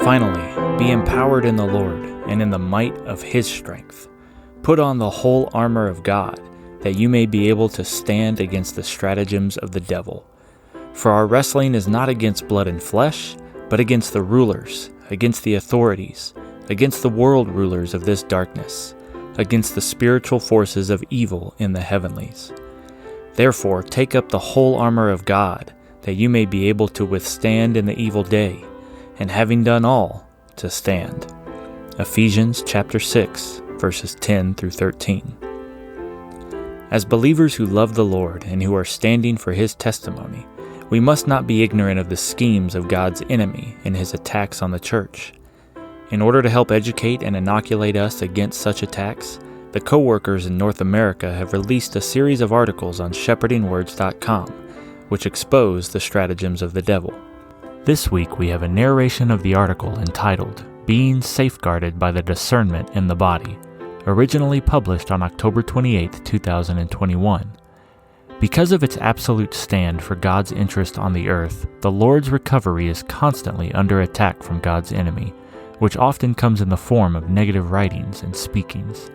Finally, be empowered in the Lord and in the might of His strength. Put on the whole armor of God, that you may be able to stand against the stratagems of the devil. For our wrestling is not against blood and flesh, but against the rulers, against the authorities, against the world rulers of this darkness, against the spiritual forces of evil in the heavenlies. Therefore, take up the whole armor of God, that you may be able to withstand in the evil day, and having done all, to stand. Ephesians chapter 6, verses 10 through 13. As believers who love the Lord and who are standing for His testimony, we must not be ignorant of the schemes of God's enemy and his attacks on the church. In order to help educate and inoculate us against such attacks, the co-workers in North America have released a series of articles on shepherdingwords.com, which expose the stratagems of the devil. This week we have a narration of the article entitled, Being Safeguarded by the Discernment in the Body, originally published on October 28, 2021. Because of its absolute stand for God's interest on the earth, the Lord's recovery is constantly under attack from God's enemy, which often comes in the form of negative writings and speakings.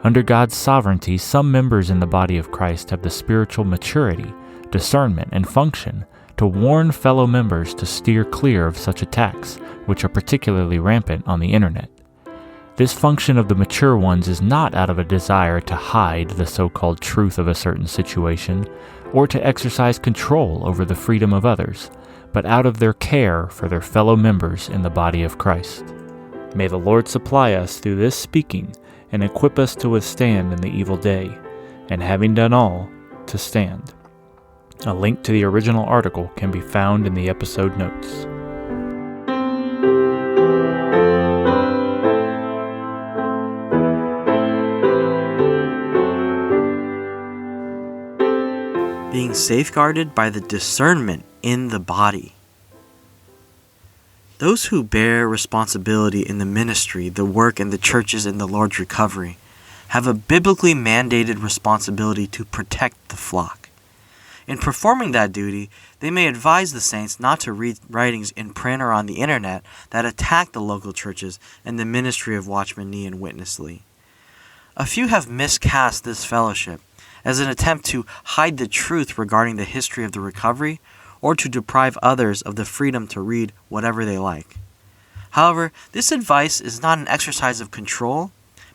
Under God's sovereignty, some members in the body of Christ have the spiritual maturity, discernment, and function to warn fellow members to steer clear of such attacks, which are particularly rampant on the internet. This function of the mature ones is not out of a desire to hide the so-called truth of a certain situation, or to exercise control over the freedom of others, but out of their care for their fellow members in the body of Christ. May the Lord supply us through this speaking and equip us to withstand in the evil day, and having done all, to stand. A link to the original article can be found in the episode notes. Being safeguarded by the discernment in the body. Those who bear responsibility in the ministry, the work, and the churches in the Lord's recovery have a biblically mandated responsibility to protect the flock. In performing that duty, they may advise the saints not to read writings in print or on the internet that attack the local churches and the ministry of Watchman Nee and Witness Lee. A few have miscast this fellowship as an attempt to hide the truth regarding the history of the recovery, or to deprive others of the freedom to read whatever they like. However, this advice is not an exercise of control,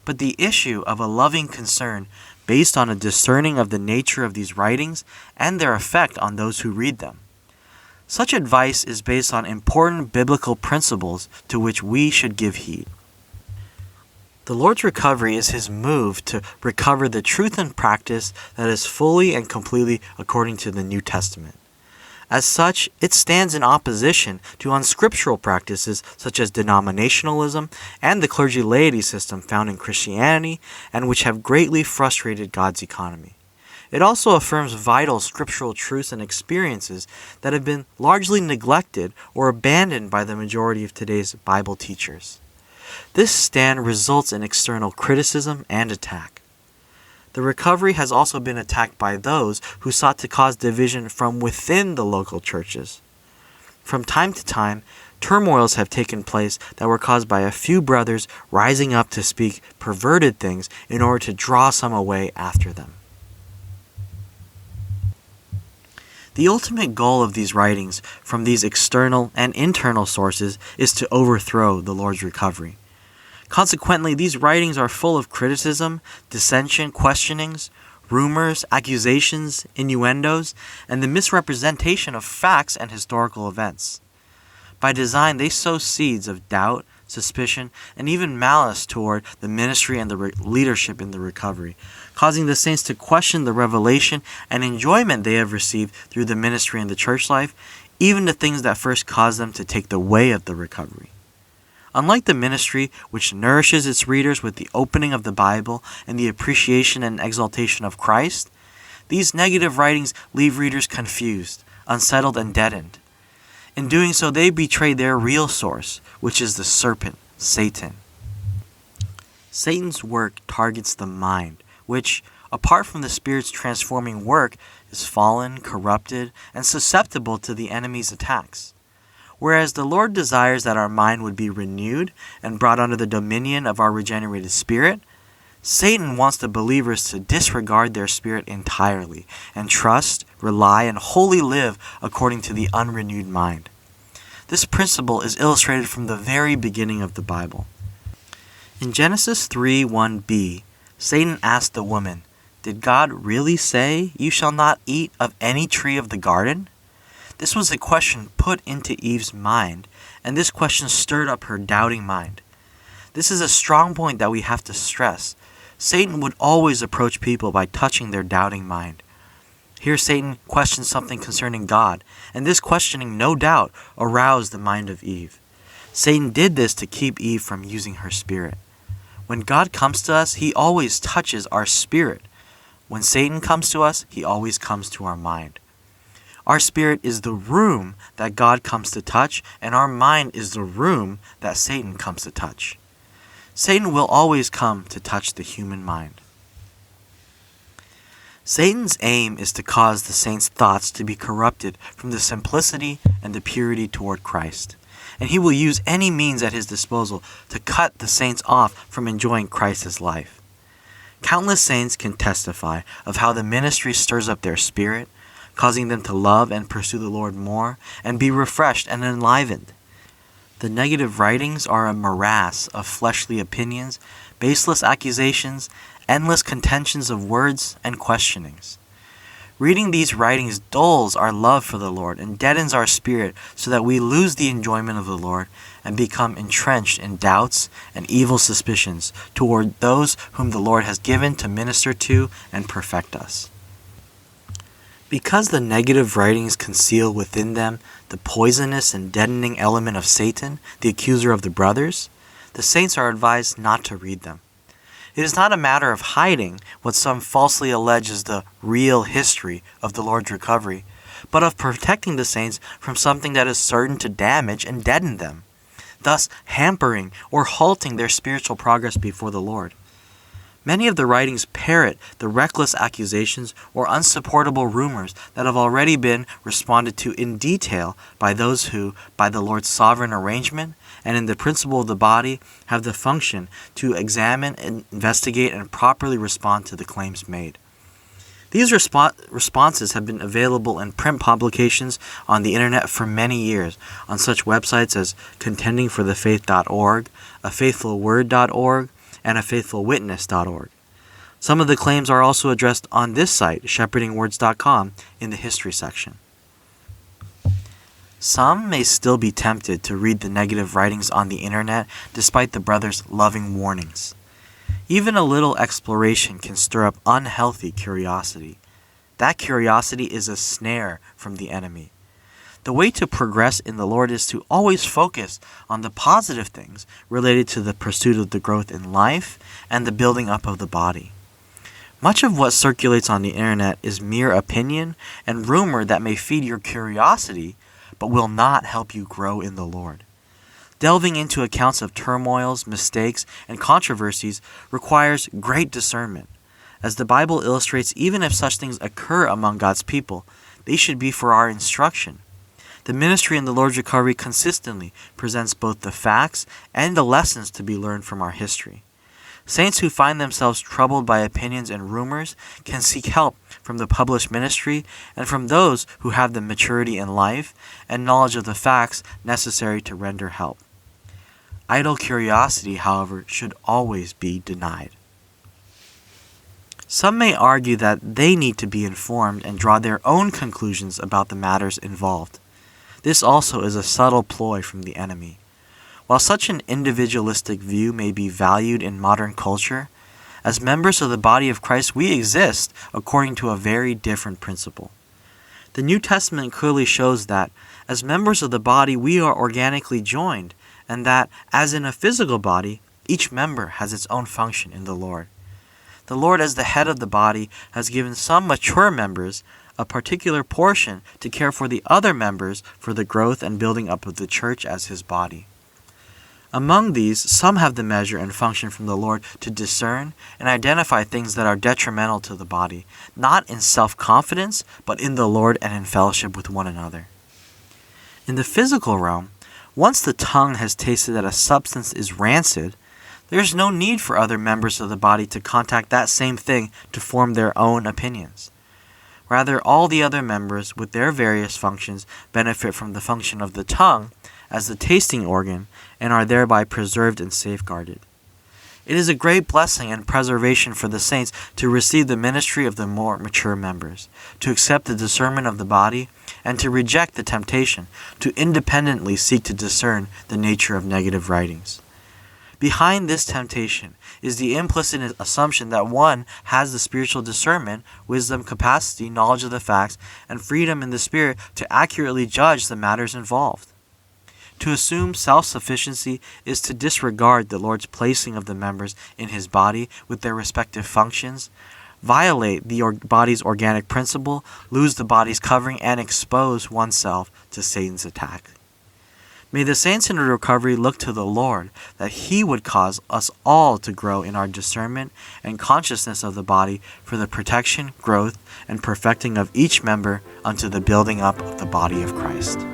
but the issue of a loving concern based on a discerning of the nature of these writings and their effect on those who read them. Such advice is based on important biblical principles to which we should give heed. The Lord's recovery is His move to recover the truth and practice that is fully and completely according to the New Testament. As such, it stands in opposition to unscriptural practices such as denominationalism and the clergy-laity system found in Christianity and which have greatly frustrated God's economy. It also affirms vital scriptural truths and experiences that have been largely neglected or abandoned by the majority of today's Bible teachers. This stand results in external criticism and attack. The recovery has also been attacked by those who sought to cause division from within the local churches. From time to time, turmoils have taken place that were caused by a few brothers rising up to speak perverted things in order to draw some away after them. The ultimate goal of these writings from these external and internal sources is to overthrow the Lord's recovery. Consequently, these writings are full of criticism, dissension, questionings, rumors, accusations, innuendos, and the misrepresentation of facts and historical events. By design, they sow seeds of doubt, suspicion, and even malice toward the ministry and the leadership in the recovery, causing the saints to question the revelation and enjoyment they have received through the ministry and the church life, even the things that first caused them to take the way of the recovery. Unlike the ministry, which nourishes its readers with the opening of the Bible and the appreciation and exaltation of Christ, these negative writings leave readers confused, unsettled, and deadened. In doing so, they betray their real source, which is the serpent, Satan. Satan's work targets the mind, which, apart from the Spirit's transforming work, is fallen, corrupted, and susceptible to the enemy's attacks. Whereas the Lord desires that our mind would be renewed and brought under the dominion of our regenerated spirit, Satan wants the believers to disregard their spirit entirely and trust, rely, and wholly live according to the unrenewed mind. This principle is illustrated from the very beginning of the Bible. In Genesis 3:1b, Satan asked the woman, "Did God really say, 'You shall not eat of any tree of the garden'?" This was a question put into Eve's mind, and this question stirred up her doubting mind. This is a strong point that we have to stress. Satan would always approach people by touching their doubting mind. Here Satan questions something concerning God, and this questioning no doubt aroused the mind of Eve. Satan did this to keep Eve from using her spirit. When God comes to us, he always touches our spirit. When Satan comes to us, he always comes to our mind. Our spirit is the room that God comes to touch, and our mind is the room that Satan comes to touch. Satan will always come to touch the human mind. Satan's aim is to cause the saints' thoughts to be corrupted from the simplicity and the purity toward Christ. And he will use any means at his disposal to cut the saints off from enjoying Christ's life. Countless saints can testify of how the ministry stirs up their spirit, causing them to love and pursue the Lord more and be refreshed and enlivened. The negative writings are a morass of fleshly opinions, baseless accusations, endless contentions of words, and questionings. Reading these writings dulls our love for the Lord and deadens our spirit so that we lose the enjoyment of the Lord and become entrenched in doubts and evil suspicions toward those whom the Lord has given to minister to and perfect us. Because the negative writings conceal within them the poisonous and deadening element of Satan, the accuser of the brothers, the saints are advised not to read them. It is not a matter of hiding what some falsely allege is the real history of the Lord's recovery, but of protecting the saints from something that is certain to damage and deaden them, thus hampering or halting their spiritual progress before the Lord. Many of the writings parrot the reckless accusations or unsupportable rumors that have already been responded to in detail by those who, by the Lord's sovereign arrangement and in the principle of the body, have the function to examine, investigate, and properly respond to the claims made. These responses have been available in print publications on the internet for many years on such websites as contendingforthefaith.org, afaithfulword.org, and afaithfulwitness.org. Some of the claims are also addressed on this site, shepherdingwords.com, in the history section. Some may still be tempted to read the negative writings on the internet despite the brothers' loving warnings. Even a little exploration can stir up unhealthy curiosity. That curiosity is a snare from the enemy. The way to progress in the Lord is to always focus on the positive things related to the pursuit of the growth in life and the building up of the body. Much of what circulates on the internet is mere opinion and rumor that may feed your curiosity, but will not help you grow in the Lord. Delving into accounts of turmoils, mistakes, and controversies requires great discernment. As the Bible illustrates, even if such things occur among God's people, they should be for our instruction. The ministry in the Lord's recovery consistently presents both the facts and the lessons to be learned from our history. Saints who find themselves troubled by opinions and rumors can seek help from the published ministry and from those who have the maturity in life and knowledge of the facts necessary to render help. Idle curiosity, however, should always be denied. Some may argue that they need to be informed and draw their own conclusions about the matters involved. This also is a subtle ploy from the enemy. While such an individualistic view may be valued in modern culture, as members of the body of Christ, we exist according to a very different principle. The New Testament clearly shows that, as members of the body, we are organically joined, and that, as in a physical body, each member has its own function in the Lord. The Lord, as the head of the body, has given some mature members a particular portion to care for the other members for the growth and building up of the church as his body. Among these, some have the measure and function from the Lord to discern and identify things that are detrimental to the body, not in self-confidence, but in the Lord and in fellowship with one another. In the physical realm, Once the tongue has tasted that a substance is rancid, there is no need for other members of the body to contact that same thing to form their own opinions. Rather, all the other members, with their various functions, benefit from the function of the tongue as the tasting organ and are thereby preserved and safeguarded. It is a great blessing and preservation for the saints to receive the ministry of the more mature members, to accept the discernment of the body, and to reject the temptation to independently seek to discern the nature of negative writings. Behind this temptation is the implicit assumption that one has the spiritual discernment, wisdom, capacity, knowledge of the facts, and freedom in the spirit to accurately judge the matters involved. To assume self-sufficiency is to disregard the Lord's placing of the members in his body with their respective functions, violate the body's organic principle, lose the body's covering, and expose oneself to Satan's attack. May the saints in recovery look to the Lord, that he would cause us all to grow in our discernment and consciousness of the body for the protection, growth, and perfecting of each member unto the building up of the body of Christ.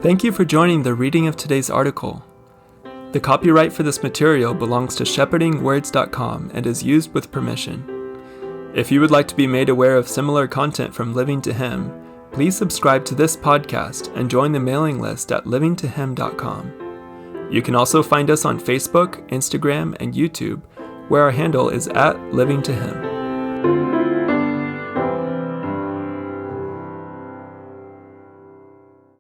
Thank you for joining the reading of today's article. The copyright for this material belongs to shepherdingwords.com and is used with permission. If you would like to be made aware of similar content from Living to Him, please subscribe to this podcast and join the mailing list at livingtohim.com. You can also find us on Facebook, Instagram, and YouTube, where our handle is @livingtohim.